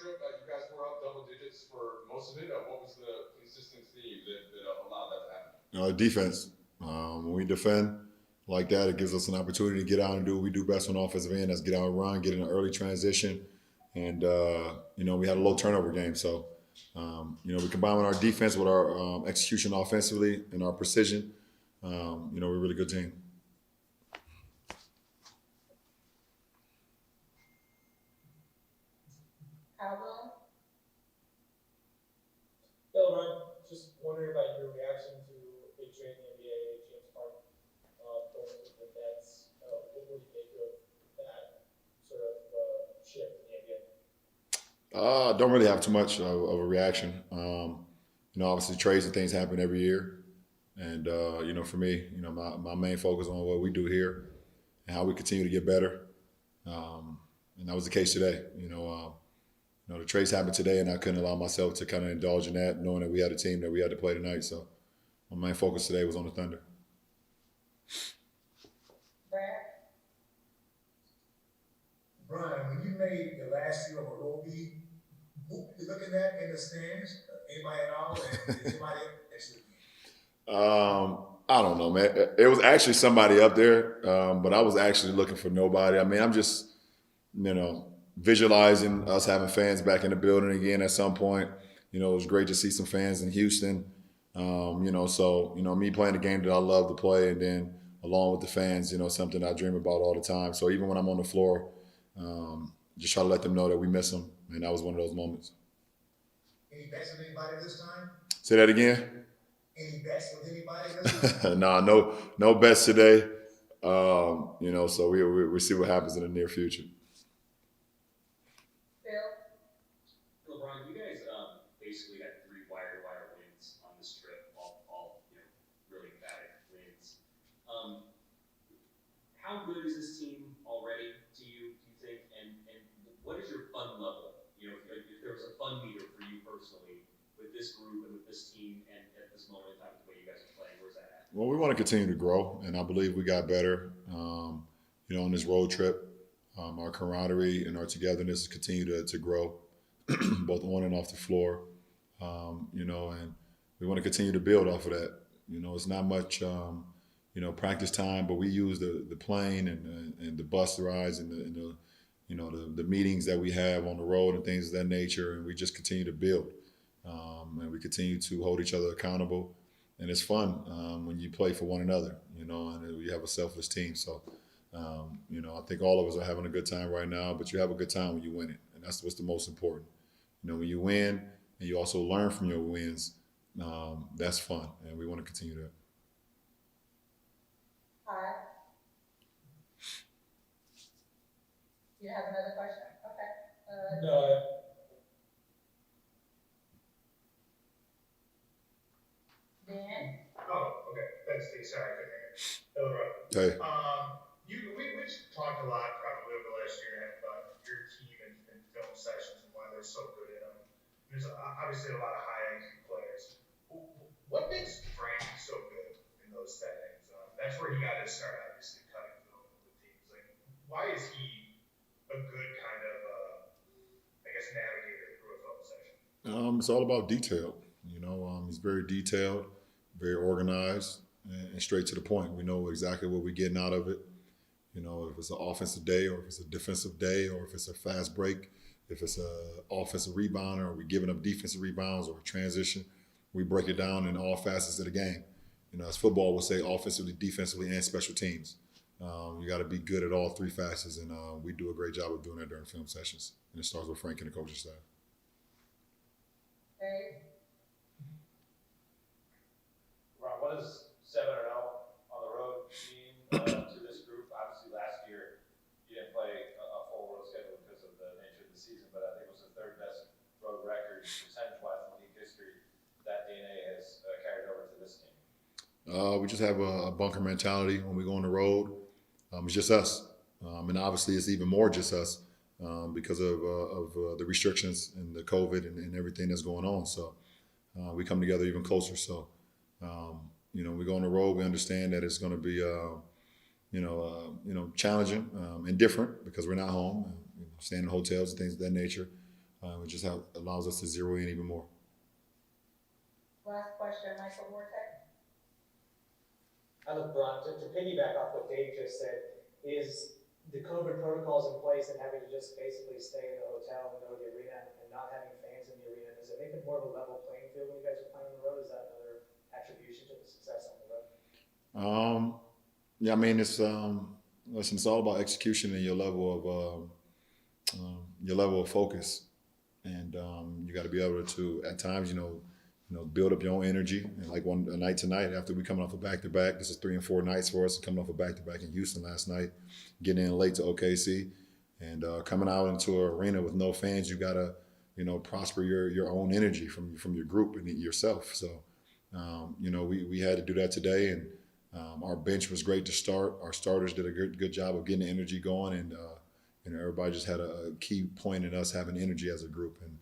trip, you guys were up double digits for most of it. What was the consistency that allowed that to happen? Defense. When we defend like that, it gives us an opportunity to get out and do what we do best on offensive end. That's get out and run, get in an early transition, and we had a low turnover game. So we combine our defense with our execution offensively and our precision. We're a really good team. LeBron, just wondering about your reaction to big trade in the NBA, James Harden going to the Nets. What do you make of that sort of shift in the NBA? Don't really have too much of a reaction. Obviously trades and things happen every year, and for me, my main focus on what we do here and how we continue to get better. And that was the case today. The trades happened today, and I couldn't allow myself to kind of indulge in that, knowing that we had a team that we had to play tonight. So my main focus today was on the Thunder. Brian, when you made your last year of a rookie, who you looking at in the stands? Anybody at all? And is anybody I don't know, man. It was actually somebody up there, but I was actually looking for nobody. I mean, I'm just, visualizing us having fans back in the building again at some point. It was great to see some fans in Houston. Me playing the game that I love to play, and then along with the fans, something I dream about all the time. So even when I'm on the floor, just try to let them know that we miss them, and that was one of those moments. Any bets with anybody this time? Say that again. Any bets with anybody this time? No bets today. So we see what happens in the near future. LeBron, you guys basically had 3 wire-to-wire wins on this trip, all really emphatic wins. How good is this team already to you, do you think? And what is your fun level? If there was a fun meter for you personally with this group and with this team and at this moment in time with the way you guys are playing, where's that at? Well, we want to continue to grow, and I believe we got better, on this road trip. Our camaraderie and our togetherness continue to grow, both on and off the floor, and we want to continue to build off of that. It's not much, practice time, but we use the plane and the bus rides and the meetings that we have on the road and things of that nature, and we just continue to build, and we continue to hold each other accountable, and it's fun when you play for one another, and we have a selfless team. So, I think all of us are having a good time right now, but you have a good time when you win it, and that's what's the most important. When you win and you also learn from your wins, that's fun, and we want to continue that. All right. You have another question? Okay. No. Dan? Oh, okay. Thanks, Steve. Sorry, I couldn't hear you. Hello, Rob. Hey. We talked a lot probably over the last year and a half about your team and film sessions and why they're so good at them. There's obviously a lot of high IQ players. What makes Frank so good in those settings? That's where he got his start, obviously, cutting film with teams. Like, why is he a good kind of, navigator through a film session? It's all about detail. He's very detailed, very organized, and straight to the point. We know exactly what we're getting out of it. If it's an offensive day or if it's a defensive day or if it's a fast break, if it's an offensive rebounder or we're giving up defensive rebounds or a transition, we break it down in all facets of the game. As football would say, offensively, defensively, and special teams. You got to be good at all 3 facets, and we do a great job of doing that during film sessions. And it starts with Frank and the coaching staff. Okay. Ron, what does 7-0 on the road mean to this group? Obviously, last year you didn't play a full road schedule because of the nature of the season, but I think it was the 3rd best road record percentage-wise in league history that DNA has carried over to this team. We just have a bunker mentality when we go on the road. It's just us, and obviously it's even more just us because of the restrictions and the COVID and everything that's going on. So we come together even closer. So we go on the road. We understand that it's going to be challenging and different because we're not home, staying in hotels and things of that nature. it just allows us to zero in even more. Last question, Michael Vortex. LeBron, to piggyback off what Dave just said, is the COVID protocols in place and having to just basically stay in the hotel and go to the arena and not having fans in the arena, does it make it more of a level playing field when you guys are playing on the road? Is that another attribution to the success on the road? Yeah, I mean, listen, it's all about execution and your level of focus, and you got to be able to, at times, build up your own energy. And like a night tonight, after we coming off a back-to-back, this is 3 and 4 nights for us, coming off a back-to-back in Houston last night, getting in late to OKC, and coming out into an arena with no fans, you gotta, prosper your own energy from your group and yourself. So, we had to do that today, and our bench was great to start. Our starters did a good job of getting the energy going, and everybody just had a key point in us having energy as a group. And